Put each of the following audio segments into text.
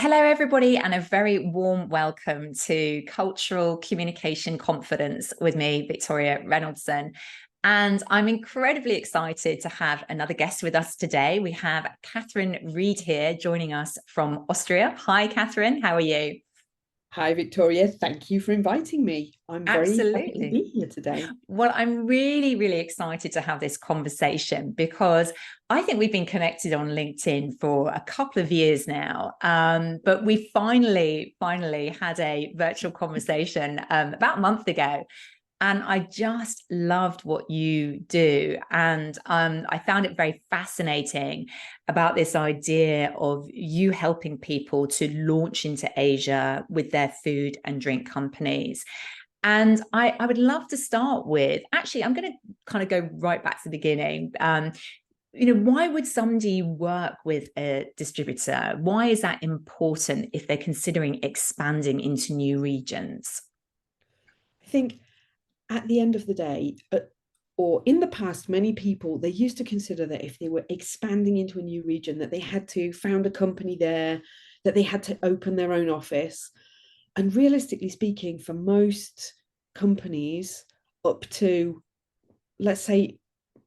Hello, everybody, and a very warm welcome to Cultural Communication Confidence with me, Victoria Reynoldson. And I'm incredibly excited to have another guest with us today. We have Kathryn Read here joining us from Austria. Hi, Kathryn. How are you? Hi, Victoria. Thank you for inviting me. I'm very happy to Absolutely. be here today. Well, I'm really, really excited to have this conversation because I think we've been connected on LinkedIn for a couple of years now. But we finally had a virtual conversation about a month ago. And I just loved what you do. And I found it very fascinating about this idea of you helping people to launch into Asia with their food and drink companies. And I would love to start with, actually, I'm going to kind of go right back to the beginning. Why would somebody work with a distributor? Why is that important if they're considering expanding into new regions? I think at the end of the day, or in the past, many people, they used to consider that if they were expanding into a new region, that they had to found a company there, that they had to open their own office. And realistically speaking, for most companies, up to, let's say,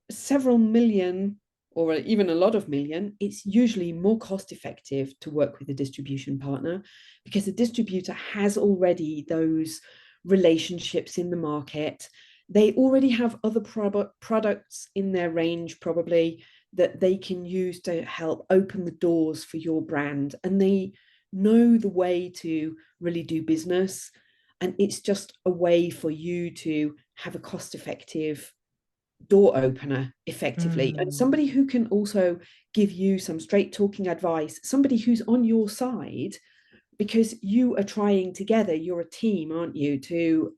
several million or even a lot of million, it's usually more cost effective to work with a distribution partner because the distributor has already those relationships in the market. They already have other products in their range, probably, that they can use to help open the doors for your brand. And they know the way to really do business. And it's just a way for you to have a cost effective door opener effectively, and Mm. somebody who can also give you some straight talking advice, somebody who's on your side, because you are trying together, you're a team, aren't you, to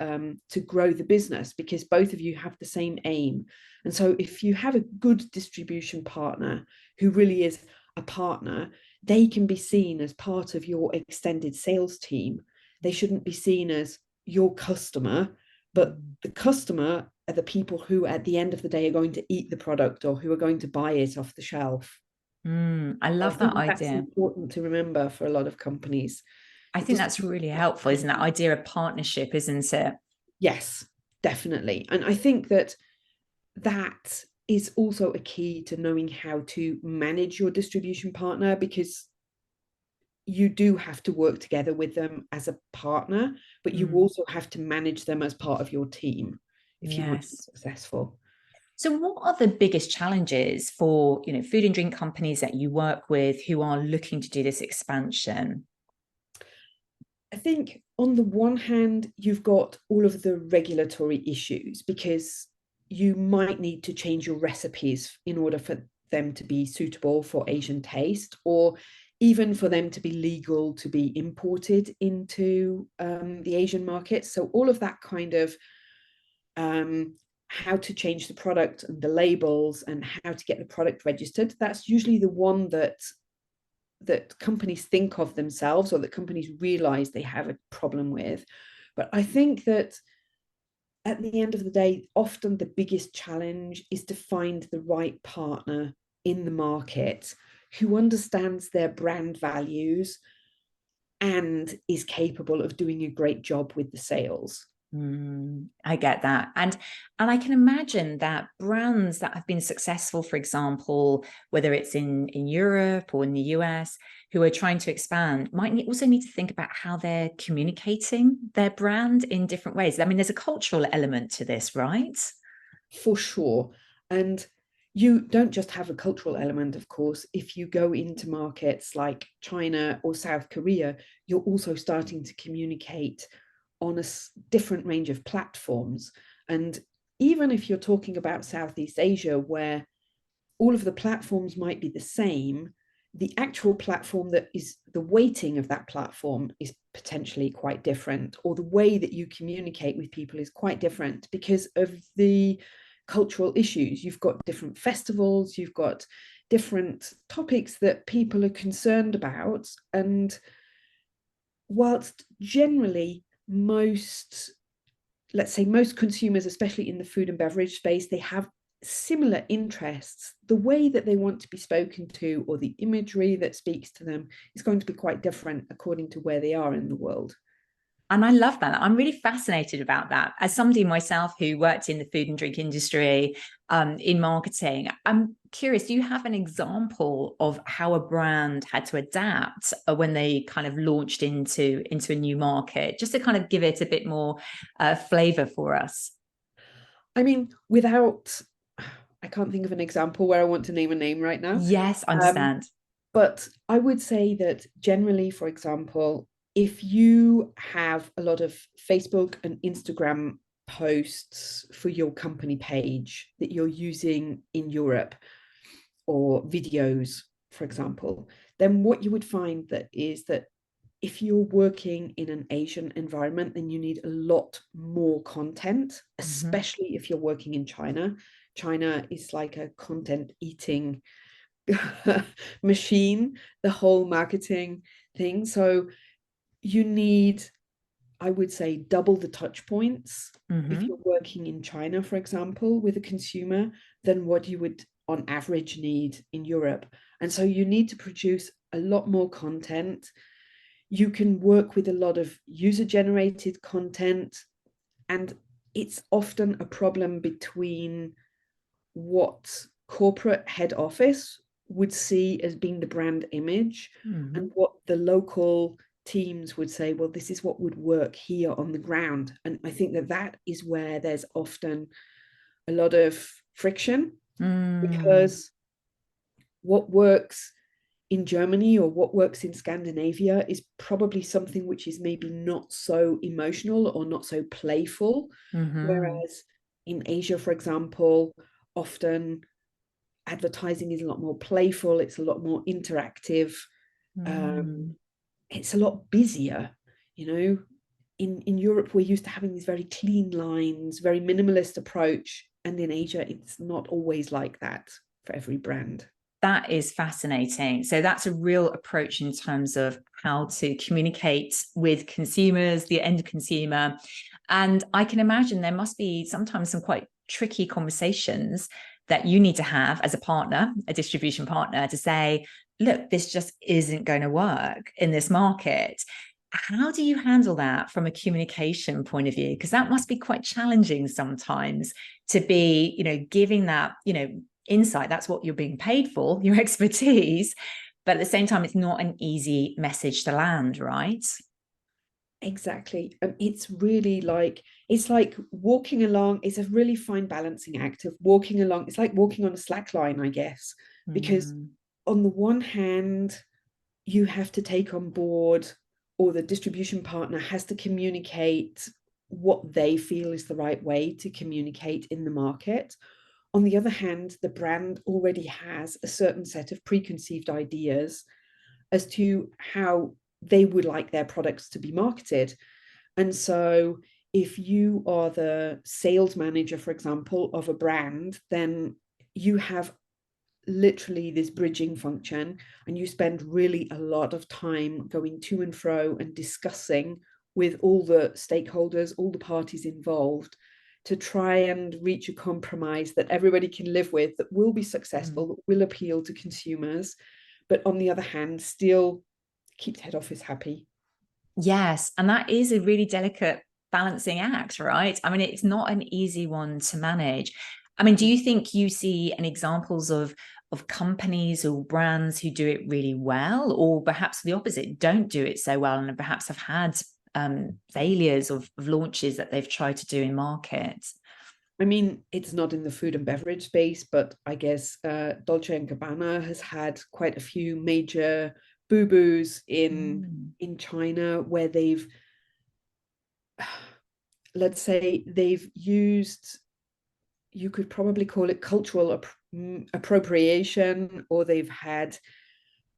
grow the business, because both of you have the same aim. And so if you have a good distribution partner who really is a partner, they can be seen as part of your extended sales team. They shouldn't be seen as your customer, but the customer are the people who at the end of the day are going to eat the product or who are going to buy it off the shelf. I I love that think that's idea. important to remember for a lot of companies. I The think that's distribution, really helpful, isn't that idea of partnership, isn't it? yes, definitely. And I think that that is also a key to knowing how to manage your distribution partner, because you do have to work together with them as a partner, but you Mm, also have to manage them as part of your team if you want to be yes. successful. So what are the biggest challenges for, food and drink companies that you work with who are looking to do this expansion? I think on the one hand, you've got all of the regulatory issues, because you might need to change your recipes in order for them to be suitable for Asian taste, or even for them to be legal to be imported into the Asian market. So all of that kind of how to change the product and the labels and how to get the product registered, that's usually the one that companies think of themselves, or that companies realize they have a problem with. But I think that at the end of the day, often the biggest challenge is to find the right partner in the market who understands their brand values and is capable of doing a great job with the sales. I get that. And I can imagine that brands that have been successful, for example, whether it's in Europe or in the US, who are trying to expand, might also need to think about how they're communicating their brand in different ways. I mean, there's a cultural element to this, right? For sure. And you don't just have a cultural element, of course. If you go into markets like China or South Korea, you're also starting to communicate on a different range of platforms. And even if you're talking about Southeast Asia, where all of the platforms might be the same, the actual platform that is the weighting of that platform is potentially quite different, or the way that you communicate with people is quite different because of the cultural issues. You've got different festivals, you've got different topics that people are concerned about. And whilst generally most, let's say most consumers, especially in the food and beverage space, they have similar interests, the way that they want to be spoken to or the imagery that speaks to them is going to be quite different according to where they are in the world. And I love that. I'm really fascinated about that. As somebody myself who worked in the food and drink industry, in marketing, I'm curious, do you have an example of how a brand had to adapt when they kind of launched into a new market, just to kind of give it a bit more flavor for us? I mean, I can't think of an example where I want to name a name right now. Yes, Um, understand. but I would say that generally, for example, if you have a lot of Facebook and Instagram posts for your company page that you're using in Europe, or videos, for example, then what you would find that is that if you're working in an Asian environment, then you need a lot more content, Mm-hmm. especially if you're working in China. China is like a content eating machine, the whole marketing thing. So you need, I would say, double the touch points if Mm-hmm. you're working in China, for example, with a consumer, than what you would on average need in Europe. And so you need to produce a lot more content. You can work with a lot of user generated content, and it's often a problem between what corporate head office would see as being the brand image Mm-hmm. and what the local teams would say, well, this is what would work here on the ground. And I think that that is where there's often a lot of friction, Mm. because what works in Germany or what works in Scandinavia is probably something which is maybe not so emotional or not so playful. Mm-hmm. Whereas in Asia, for example, often advertising is a lot more playful, it's a lot more interactive, Mm. um, it's a lot busier, you know. In Europe, we're used to having these very clean lines, very minimalist approach, and in Asia, it's not always like that for every brand. That is fascinating. So that's a real approach in terms of how to communicate with consumers, the end consumer. And I can imagine there must be sometimes some quite tricky conversations that you need to have as a partner, a distribution partner, to say, look, this just isn't going to work in this market. How do you handle that from a communication point of view? Because that must be quite challenging sometimes to be, giving that, insight. That's what you're being paid for, your expertise. But at the same time, it's not an easy message to land, right? Exactly. It's really like, it's like walking along, it's a really fine balancing act of walking along. It's like walking on a slack line, I guess, because Mm, on the one hand, you have to take on board, or the distribution partner has to communicate what they feel is the right way to communicate in the market. On the other hand, the brand already has a certain set of preconceived ideas as to how they would like their products to be marketed. And so, if you are the sales manager, for example, of a brand, then you have literally this bridging function, and you spend really a lot of time going to and fro and discussing with all the stakeholders, all the parties involved, to try and reach a compromise that everybody can live with, that will be mm. successful, that will appeal to consumers, but on the other hand, still keeps head office happy. Yes. And that is a really delicate balancing act, right? I mean, it's not an easy one to manage. I mean, do you think you see any examples of companies or brands who do it really well, or perhaps the opposite, don't do it so well, and perhaps have had failures of launches that they've tried to do in markets? I mean, it's not in the food and beverage space, but I guess Dolce and Gabbana has had quite a few major boo-boos Mm, in China, where they've, let's say, they've used, you could probably call it cultural appropriation, or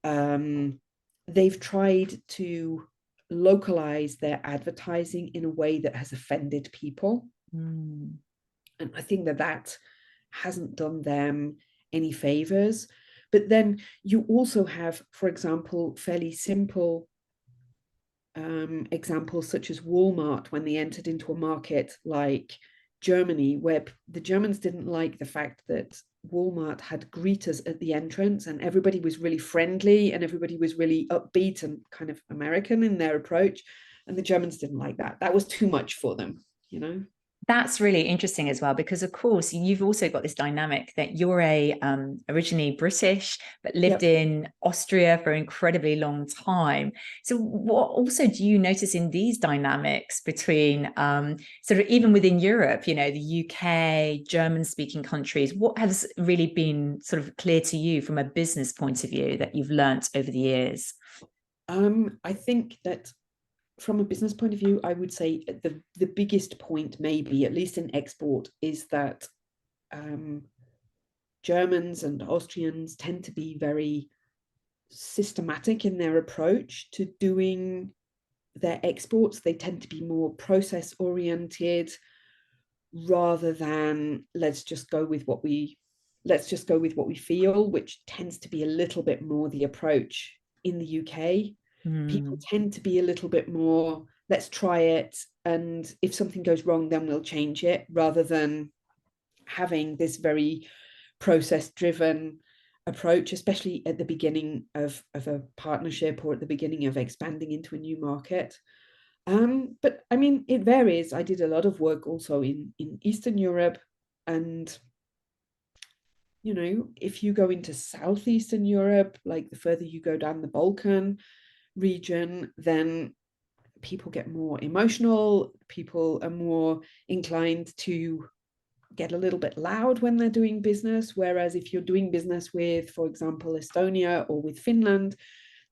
um, they've tried to localize their advertising in a way that has offended people. mm, And I think that that hasn't done them any favors. But then you also have, for example, fairly simple examples such as Walmart when they entered into a market like Germany, where the Germans didn't like the fact that Walmart had greeters at the entrance, and everybody was really friendly and everybody was really upbeat and kind of American in their approach. And the Germans didn't like that. That was too much for them, you know? That's really interesting as well, because of course you've also got this dynamic that you're originally British, but lived Yep. in Austria for an incredibly long time. So what also do you notice in these dynamics between sort of even within Europe, you know, the UK, German speaking countries? What has really been sort of clear to you from a business point of view that you've learnt over the years? I think that from a business point of view, I would say the biggest point, maybe, at least in export, is that Germans and Austrians tend to be very systematic in their approach to doing their exports. They tend to be more process oriented rather than let's just go with what we feel, which tends to be a little bit more the approach in the UK. People tend to be a little bit more, let's try it, and if something goes wrong, then we'll change it, rather than having this very process driven approach, especially at the beginning of a partnership or at the beginning of expanding into a new market. But I mean, it varies. I did a lot of work also in Eastern Europe, and you know, if you go into Southeastern Europe, like the further you go down the Balkan region, then people get more emotional. People are more inclined to get a little bit loud when they're doing business. Whereas if you're doing business with, for example, Estonia or with Finland,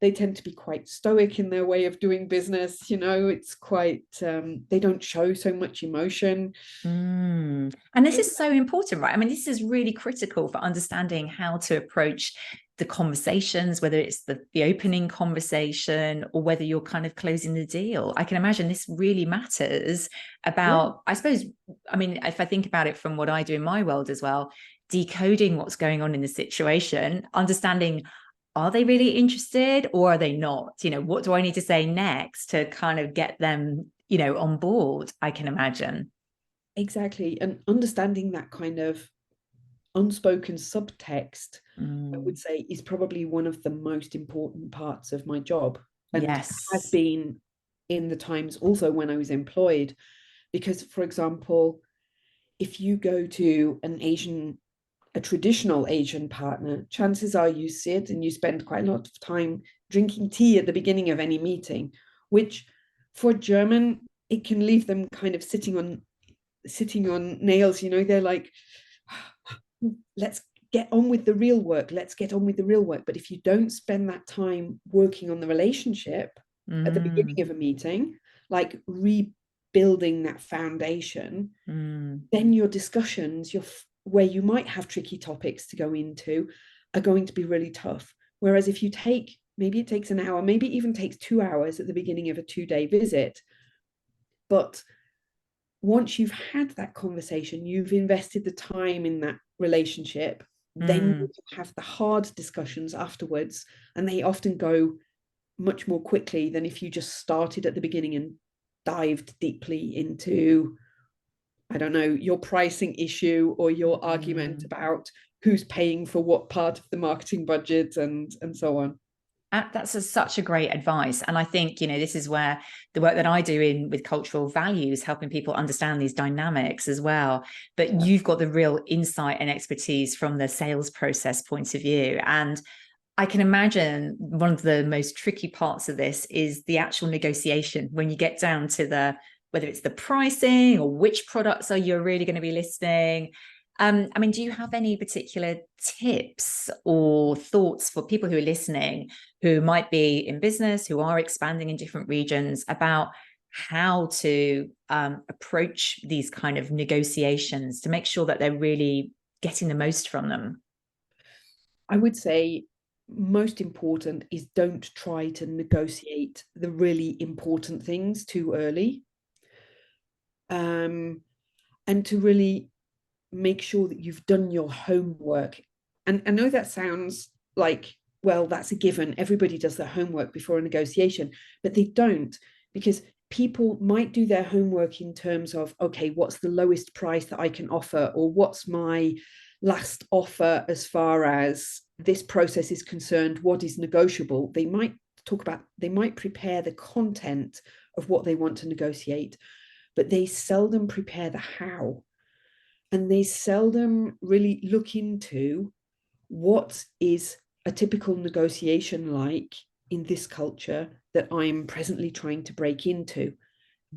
they tend to be quite stoic in their way of doing business. You know, it's quite, they don't show so much emotion. And this is so important, right? I mean, this is really critical for understanding how to approach the conversations, whether it's the opening conversation or whether you're kind of closing the deal. I can imagine this really matters about, I suppose, I mean, if I think about it from what I do in my world as well, decoding what's going on in the situation, understanding, are they really interested or are they not? You know, what do I need to say next to kind of get them, you know, on board, I can imagine. Exactly. And understanding that kind of unspoken subtext, I would say, is probably one of the most important parts of my job, and has Yes. been in the times also when I was employed. Because, for example, if you go to a traditional Asian partner, chances are you sit and you spend quite a lot of time drinking tea at the beginning of any meeting, which for German, it can leave them kind of sitting on nails. You know, they're like, let's get on with the real work. Let's get on with the real work. But if you don't spend that time working on the relationship at the beginning of a meeting, like rebuilding that foundation, then your discussions, where you might have tricky topics to go into, are going to be really tough. Whereas if you take, maybe it takes an hour, maybe it even takes 2 hours at the beginning of a 2-day visit, but once you've had that conversation, you've invested the time in that relationship, then you can have the hard discussions afterwards, and they often go much more quickly than if you just started at the beginning and dived deeply into, I don't know, your pricing issue or your argument about who's paying for what part of the marketing budget and so on. That's such a great advice. And I think, you know, this is where the work that I do in with cultural values, helping people understand these dynamics as well. But you've got the real insight and expertise from the sales process point of view. And I can imagine one of the most tricky parts of this is the actual negotiation when you get down to whether it's the pricing or which products are you really going to be listing. I mean, do you have any particular tips or thoughts for people who are listening, who might be in business, who are expanding in different regions, about how to approach these kind of negotiations to make sure that they're really getting the most from them? I would say most important is don't try to negotiate the really important things too early. And to really make sure that you've done your homework. And I know that sounds like, well, that's a given. Everybody does their homework before a negotiation, but they don't, because people might do their homework in terms of, okay, what's the lowest price that I can offer, or what's my last offer as far as this process is concerned, what is negotiable. They might prepare the content of what they want to negotiate, but they seldom prepare the how. And they seldom really look into what is a typical negotiation like in this culture that I'm presently trying to break into.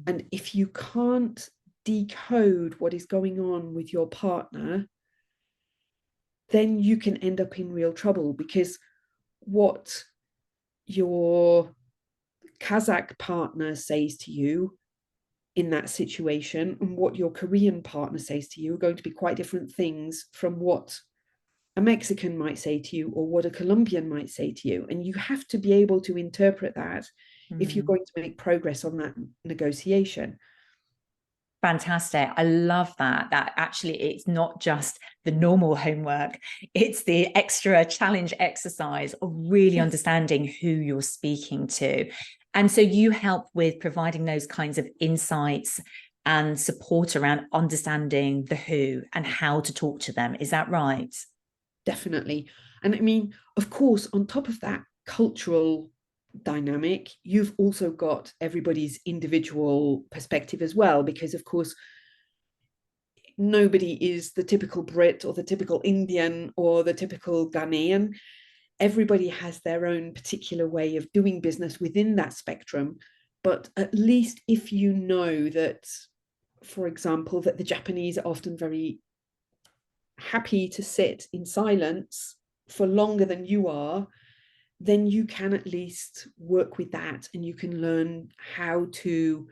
And if you can't decode what is going on with your partner, then you can end up in real trouble, because what your Kazakh partner says to you in that situation and what your Korean partner says to you are going to be quite different things from what a Mexican might say to you or what a Colombian might say to you. And you have to be able to interpret that if you're going to make progress on that negotiation. Fantastic. I love that. That actually it's not just the normal homework, it's the extra challenge exercise of really understanding who you're speaking to. And so you help with providing those kinds of insights and support around understanding the who and how to talk to them. Is that right? Definitely. And I mean, of course, on top of that cultural dynamic, you've also got everybody's individual perspective as well, because of course nobody is the typical Brit or the typical Indian or the typical Ghanaian. Everybody has their own particular way of doing business within that spectrum. But at least if you know that, for example, that the Japanese are often very happy to sit in silence for longer than you are, then you can at least work with that, and you can learn how to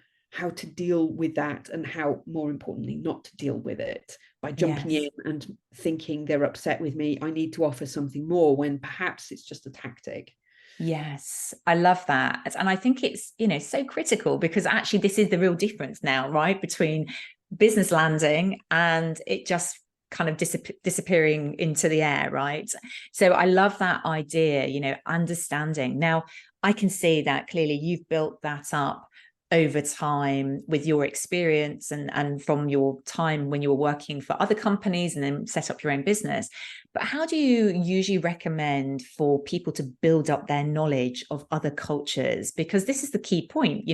deal with that, and how, more importantly, not to deal with it by jumping in and thinking they're upset with me, I need to offer something more, when perhaps it's just a tactic. Yes, I love that. And I think it's, so critical, because actually this is the real difference now, right? Between business landing and it just kind of disappearing into the air, right? So I love that idea, understanding. Now, I can see that clearly you've built that up over time with your experience and from your time when you were working for other companies and then set up your own business. But how do you usually recommend for people to build up their knowledge of other cultures? Because this is the key point.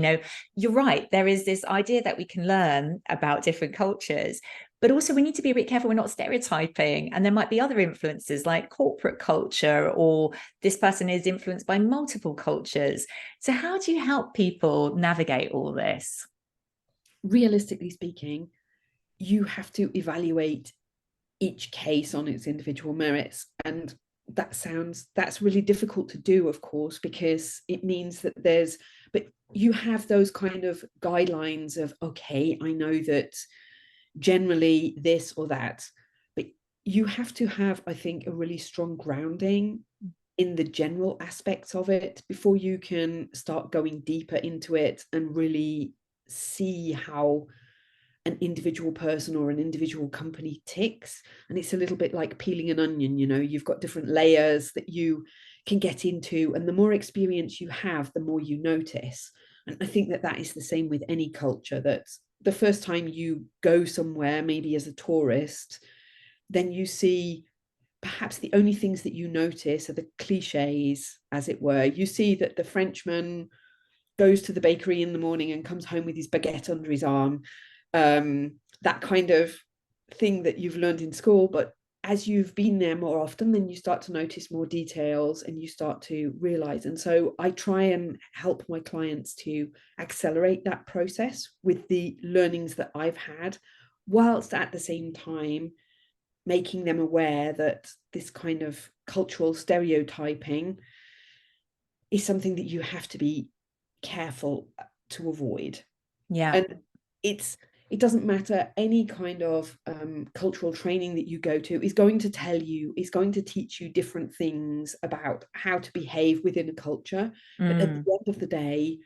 You're right. There is this idea that we can learn about different cultures, but also we need to be a bit careful we're not stereotyping. And there might be other influences like corporate culture, or this person is influenced by multiple cultures. So how do you help people navigate all this? Realistically speaking, you have to evaluate each case on its individual merits. And that's really difficult to do, of course, because it means that but you have those kind of guidelines of, okay, I know that generally this or that, but you have to have, I think, a really strong grounding in the general aspects of it before you can start going deeper into it and really see how an individual person or an individual company ticks. And it's a little bit like peeling an onion, you've got different layers that you can get into, and the more experience you have, the more you notice. And I think that is the same with any culture, that the first time you go somewhere, maybe as a tourist, then you see perhaps the only things that you notice are the cliches, as it were. You see that the Frenchman goes to the bakery in the morning and comes home with his baguette under his arm, that kind of thing that you've learned in school. But as you've been there more often, then you start to notice more details and you start to realize. And so I try and help my clients to accelerate that process with the learnings that I've had, whilst at the same time making them aware that this kind of cultural stereotyping is something that you have to be careful to avoid. Yeah. And it doesn't matter, any kind of cultural training that you go to is going to teach you different things about how to behave within a culture. But at the end of the day,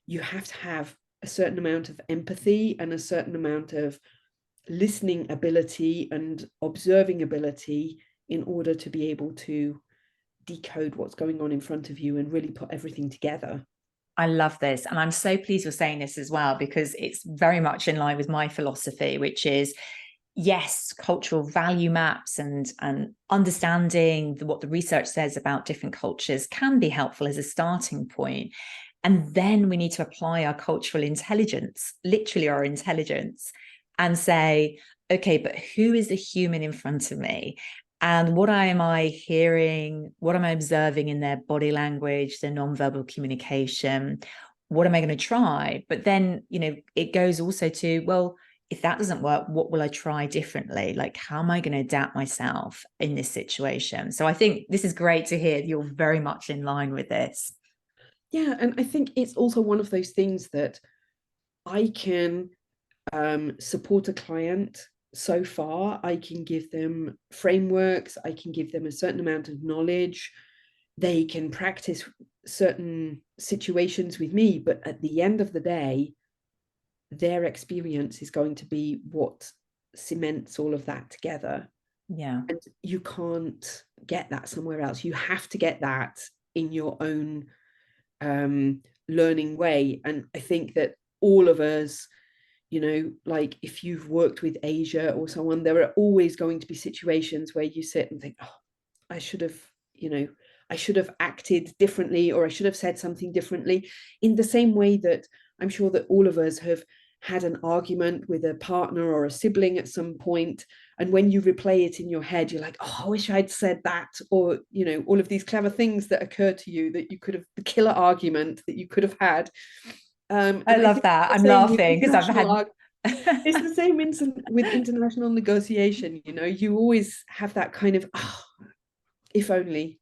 you have to have a certain amount of empathy and a certain amount of listening ability and observing ability in order to be able to decode what's going on in front of you and really put everything together. I love this. And I'm so pleased you're saying this as well, because it's very much in line with my philosophy, which is, yes, cultural value maps and understanding what the research says about different cultures can be helpful as a starting point. And then we need to apply our cultural intelligence, literally our intelligence, and say, okay, but who is the human in front of me? And what am I hearing? What am I observing in their body language, their nonverbal communication? What am I going to try? But then, it goes also to, well, if that doesn't work, what will I try differently? Like, how am I going to adapt myself in this situation? So I think this is great to hear. You're very much in line with this. Yeah, and I think it's also one of those things that I can support a client so far. I can give them frameworks, I can give them a certain amount of knowledge, they can practice certain situations with me, but at the end of the day, their experience is going to be what cements all of that together. Yeah. And you can't get that somewhere else. You have to get that in your own learning way. And I think that all of us, like if you've worked with Asia or someone, there are always going to be situations where you sit and think, oh, I should have, I should have acted differently, or I should have said something differently, in the same way that I'm sure that all of us have had an argument with a partner or a sibling at some point, and when you replay it in your head, you're like, oh, I wish I'd said that, or all of these clever things that occur to you that you could have, the killer argument that you could have had. I And I love think that. the I'm same with laughing because I've international had it's the same with international negotiation. You always have that kind of, oh, if only.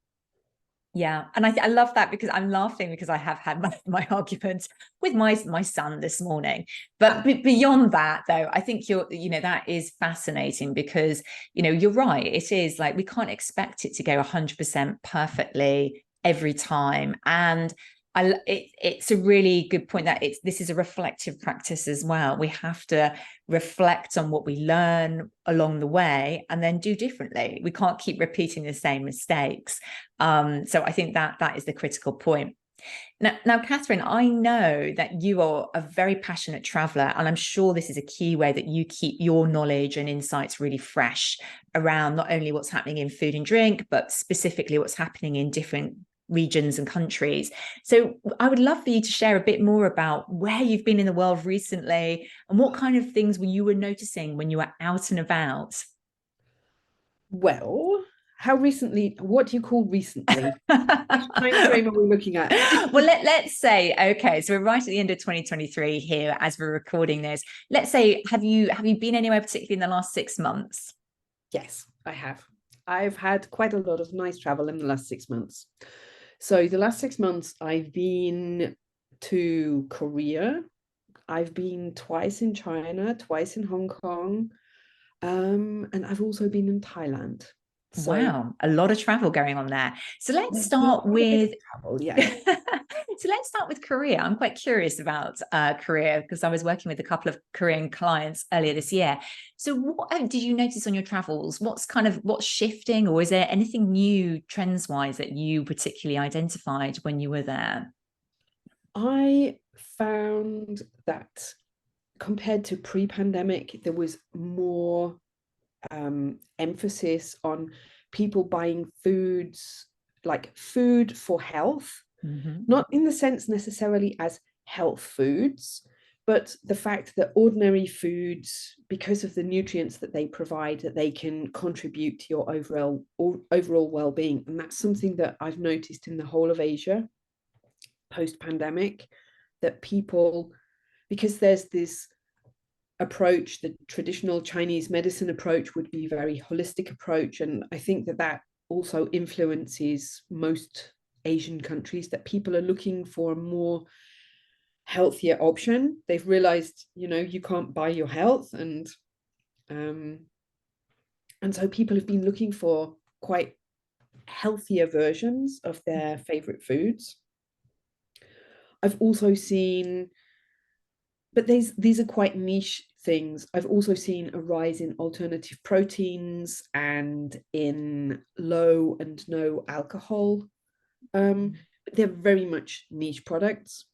Yeah, and I love that, because I'm laughing because I have had my argument with my son this morning. But beyond that, though, I think that is fascinating, because you're right. It is like, we can't expect it to go 100% perfectly every time. And it's a really good point that this is a reflective practice as well. We have to reflect on what we learn along the way and then do differently. We can't keep repeating the same mistakes. So I think that is the critical point. Now, Kathryn, I know that you are a very passionate traveler, and I'm sure this is a key way that you keep your knowledge and insights really fresh around not only what's happening in food and drink, but specifically what's happening in different regions and countries. So I would love for you to share a bit more about where you've been in the world recently and what kind of things you were noticing when you were out and about. Well, how recently? What do you call recently? Which time frame are we looking at? Well, let's say, okay, so we're right at the end of 2023 here as we're recording this. Let's say, have you been anywhere particularly in the last 6 months? Yes, I have. I've had quite a lot of nice travel in the last 6 months. So the last 6 months, I've been to Korea. I've been twice in China, twice in Hong Kong, and I've also been in Thailand. So Wow, a lot of travel going on there. So let's there's been start quite a bit of with travel, yeah. so let's start with Korea. I'm quite curious about Korea, because I was working with a couple of Korean clients earlier this year. So what did you notice on your travels? What's shifting, or is there anything new trends wise that you particularly identified when you were there? I found that compared to pre-pandemic, there was more emphasis on people buying foods, like food for health, Mm-hmm. not in the sense necessarily as health foods, but the fact that ordinary foods, because of the nutrients that they provide, that they can contribute to your overall well-being. And that's something that I've noticed in the whole of Asia post-pandemic, that people, because there's this approach, the traditional Chinese medicine approach would be a very holistic approach, and I think that also influences most Asian countries, that people are looking for a more healthier option. They've realized, you can't buy your health, and so people have been looking for quite healthier versions of their favorite foods. I've also seen, but these are quite niche things. I've also seen a rise in alternative proteins and in low and no alcohol. They're very much niche products.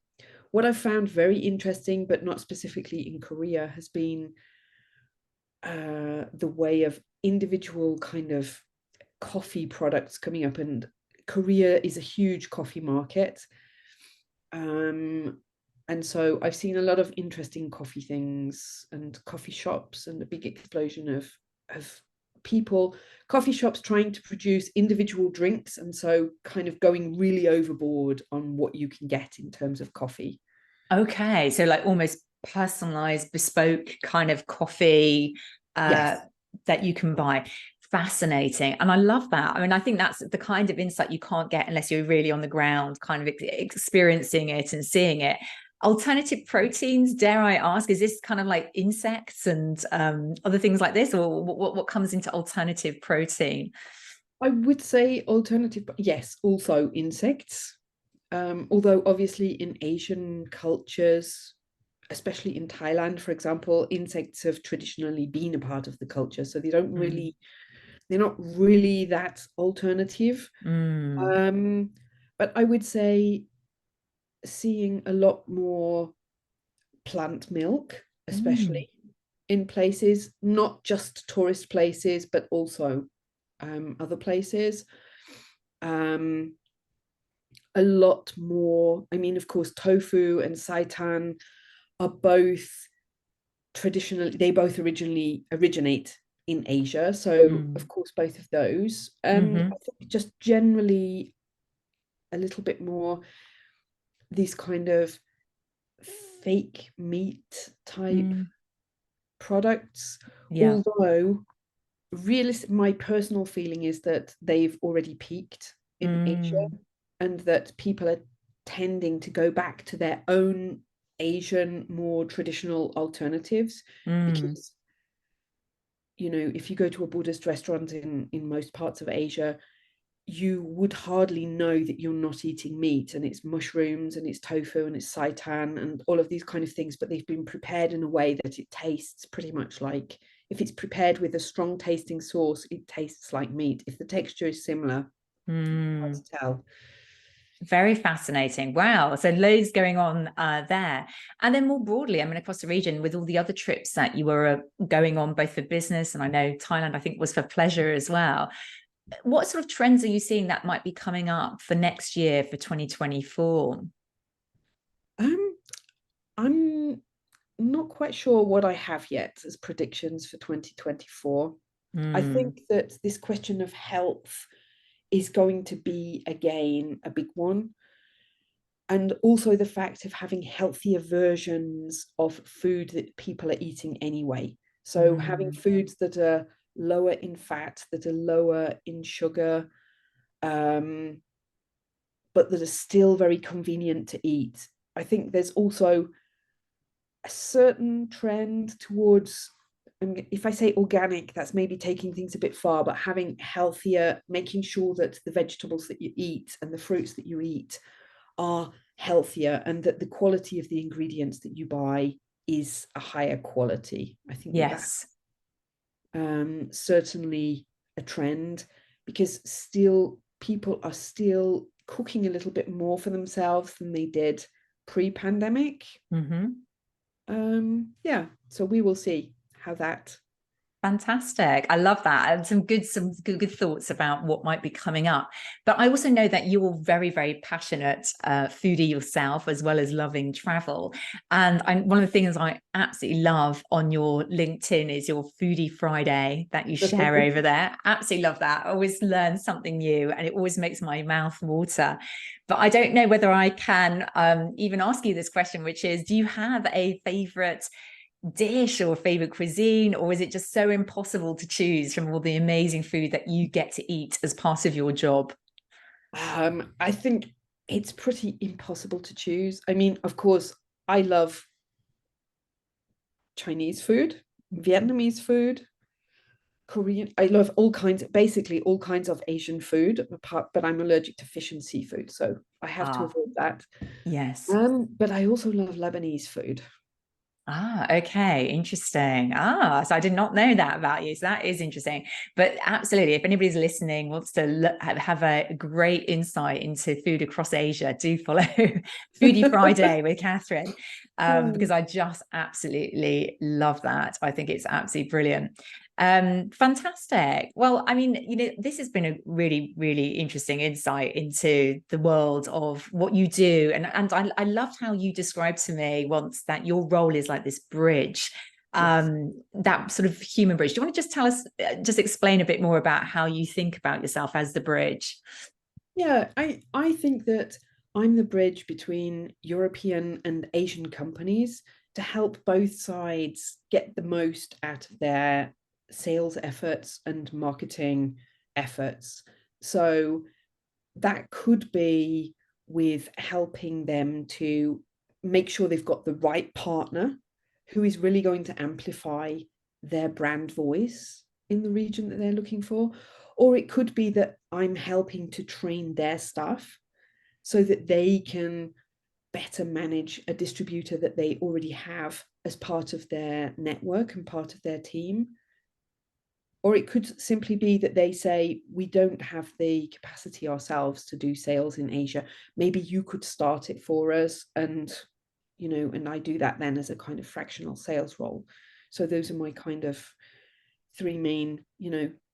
What I've found very interesting, but not specifically in Korea, has been the way of individual kind of coffee products coming up. And Korea is a huge coffee market. And so I've seen a lot of interesting coffee things and coffee shops, and a big explosion of people, coffee shops trying to produce individual drinks, and so kind of going really overboard on what you can get in terms of coffee. Okay, so like almost personalized, bespoke kind of coffee uh, Yes. that you can buy. Fascinating. And I love that. I mean, I think that's the kind of insight you can't get unless you're really on the ground, kind of experiencing it and seeing it. Alternative proteins, dare I ask, is this kind of like insects and other things like this, or what comes into alternative protein? I would say alternative, yes, also insects. Although obviously in Asian cultures, especially in Thailand, for example, insects have traditionally been a part of the culture. So Mm, they're not really that alternative. mm, Um, but I would say seeing a lot more plant milk, mm, especially in places, not just tourist places, but also other places. Um, a lot more. I mean, of course, tofu and seitan are both traditionally, they both originally originate in Asia. So, of mm, course, both of those. I mhm, think just generally a little bit more these kind of fake meat type mm, products. yeah. Although, my personal feeling is that they've already peaked in Asia, Mm, and that people are tending to go back to their own Asian, more traditional alternatives. mm, Because, if you go to a Buddhist restaurant in most parts of Asia, you would hardly know that you're not eating meat, and it's mushrooms and it's tofu and it's seitan and all of these kind of things, but they've been prepared in a way that it tastes pretty much like, if it's prepared with a strong tasting sauce, it tastes like meat. If the texture is similar, hard mm. to tell. Very fascinating. Wow. So loads going on there. And then more broadly, I mean, across the region with all the other trips that you were going on, both for business and I know Thailand, I think was for pleasure as well. What sort of trends are you seeing that might be coming up for next year for 2024? um I'm not quite sure what I have yet as predictions for 2024. I Mm, think that this question of health is going to be again a big one, and also the fact of having healthier versions of food that people are eating anyway. So having mm, foods that are lower in fat, that are lower in sugar, um, but that are still very convenient to eat. I think there's also a certain trend towards, if I say organic, that's maybe taking things a bit far, but having healthier, making sure that the vegetables that you eat and the fruits that you eat are healthier, and that the quality of the ingredients that you buy is a higher quality. I think that yes. that's certainly a trend, because still people are still cooking a little bit more for themselves than they did pre-pandemic. Mm-hmm. Yeah, so we will see how that. Fantastic. I love that. And some good thoughts about what might be coming up. But I also know that you're very, very passionate foodie yourself, as well as loving travel. And one of the things I absolutely love on your LinkedIn is your Foodie Friday that you share over there. Absolutely love that. I always learn something new and it always makes my mouth water. But I don't know whether I can even ask you this question, which is, do you have a favorite dish or favorite cuisine, or is it just so impossible to choose from all the amazing food that you get to eat as part of your job? I think it's pretty impossible to choose. I mean, of course, I love Chinese food, Vietnamese food, Korean. I love basically all kinds of Asian food, apart, but I'm allergic to fish and seafood, so I have to Ah, avoid that. yes. But I also love Lebanese food. Okay, interesting. So I did not know that about you. So that is interesting. But absolutely, if anybody's listening wants to have a great insight into food across Asia, do follow Foodie Friday with Kathryn, because I just absolutely love that. I think it's absolutely brilliant. Fantastic. Well, I mean, this has been a really, really interesting insight into the world of what you do. And I loved how you described to me once that your role is like this bridge, Yes. that sort of human bridge. Do you want to just tell us, just explain a bit more about how you think about yourself as the bridge? Yeah, I think that I'm the bridge between European and Asian companies to help both sides get the most out of their sales efforts and marketing efforts. So that could be with helping them to make sure they've got the right partner who is really going to amplify their brand voice in the region that they're looking for. Or it could be that I'm helping to train their staff so that they can better manage a distributor that they already have as part of their network and part of their team. Or it could simply be that they say, we don't have the capacity ourselves to do sales in Asia. Maybe you could start it for us. And I do that then as a kind of fractional sales role. So those are my kind of three main,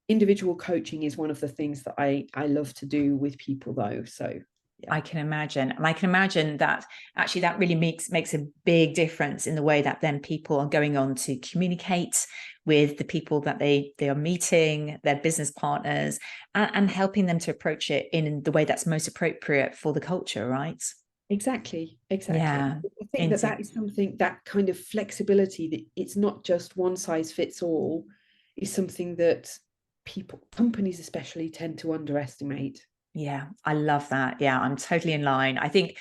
individual coaching is one of the things that I love to do with people though. So yeah. I can imagine. And I can imagine that actually that really makes a big difference in the way that then people are going on to communicate with the people that they are meeting, their business partners, and helping them to approach it in the way that's most appropriate for the culture, right? Exactly. Yeah. I think that Into that is something, that kind of flexibility, that it's not just one size fits all, is something that companies especially, tend to underestimate. Yeah, I love that. Yeah, I'm totally in line. I think,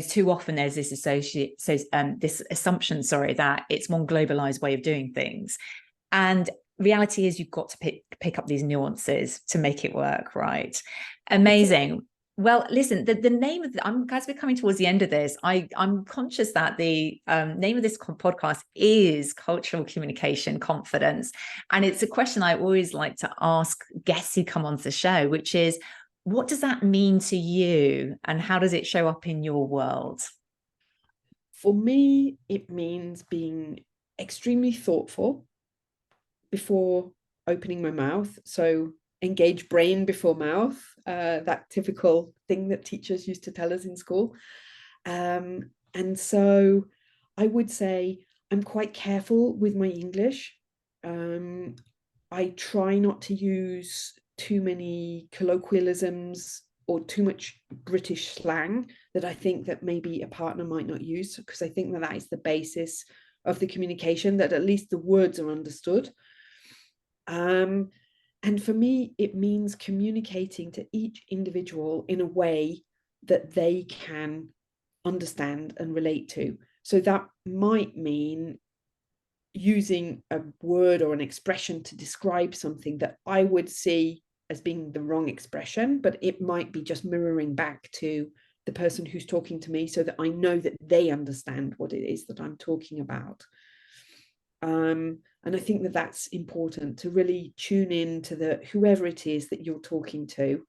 too often there's this this assumption, sorry, that it's one globalized way of doing things. And reality is you've got to pick up these nuances to make it work, right? Exactly. Amazing. Well, listen, the name of as we're coming towards the end of this, I'm conscious that the name of this podcast is Cultural Communication Confidence. And it's a question I always like to ask guests who come onto the show, which is, what does that mean to you and how does it show up in your world? For me, it means being extremely thoughtful before opening my mouth. So engage brain before mouth, that typical thing that teachers used to tell us in school. And so I would say I'm quite careful with my English. Um, I try not to use too many colloquialisms or too much British slang that I think that maybe a partner might not use, because I think that that is the basis of the communication, that at least the words are understood. And for me, it means communicating to each individual in a way that they can understand and relate to. So that might mean using a word or an expression to describe something that I would see as being the wrong expression, but it might be just mirroring back to the person who's talking to me so that I know that they understand what it is that I'm talking about. And I think that that's important, to really tune in to whoever it is that you're talking to,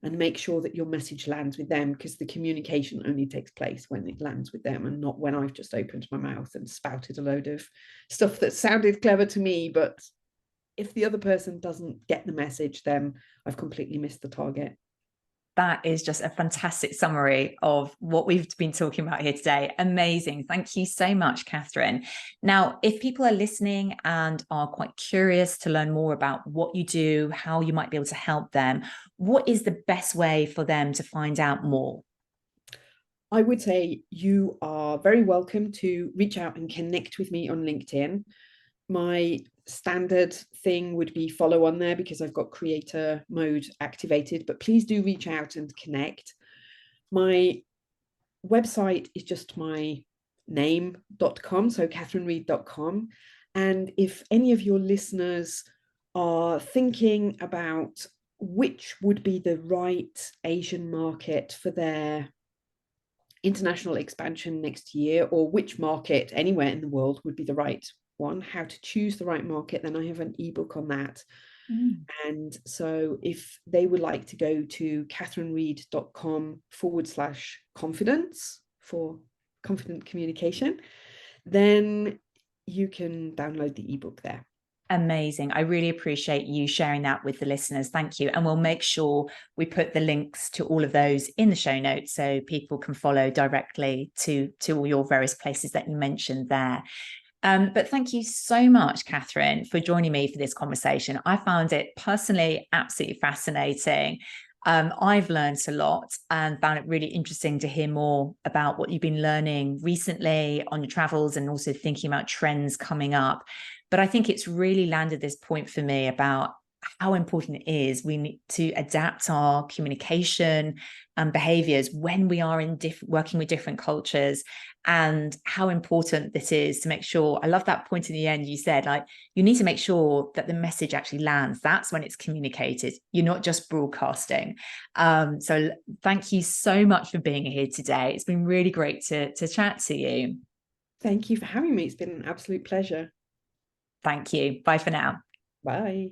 and make sure that your message lands with them, because the communication only takes place when it lands with them, and not when I've just opened my mouth and spouted a load of stuff that sounded clever to me. But if the other person doesn't get the message, then I've completely missed the target. That is just a fantastic summary of what we've been talking about here today. Amazing. Thank you so much, Kathryn. Now, if people are listening and are quite curious to learn more about what you do, how you might be able to help them, what is the best way for them to find out more? I would say you are very welcome to reach out and connect with me on LinkedIn. My standard thing would be follow on there, because I've got creator mode activated, but please do reach out and connect. My website is just my name.com, so kathrynread.com. And if any of your listeners are thinking about which would be the right Asian market for their international expansion next year, or which market anywhere in the world would be the right one, how to choose the right market, then I have an ebook on that. And so if they would like to go to kathrynread.com/confidence for confident communication, then you can download the ebook there. Amazing. I really appreciate you sharing that with the listeners. Thank you. And we'll make sure we put the links to all of those in the show notes so people can follow directly to all your various places that you mentioned there. But thank you so much, Kathryn, for joining me for this conversation. I found it personally absolutely fascinating. I've learned a lot and found it really interesting to hear more about what you've been learning recently on your travels and also thinking about trends coming up. But I think it's really landed this point for me about how important it is we need to adapt our communication and behaviors when we are in working with different cultures, and how important this is to make sure. I love that point in the end. You said, like, you need to make sure that the message actually lands. That's when it's communicated. You're not just broadcasting. So thank you so much for being here today. It's been really great to chat to you. Thank you for having me. It's been an absolute pleasure. Thank you. Bye for now. Bye.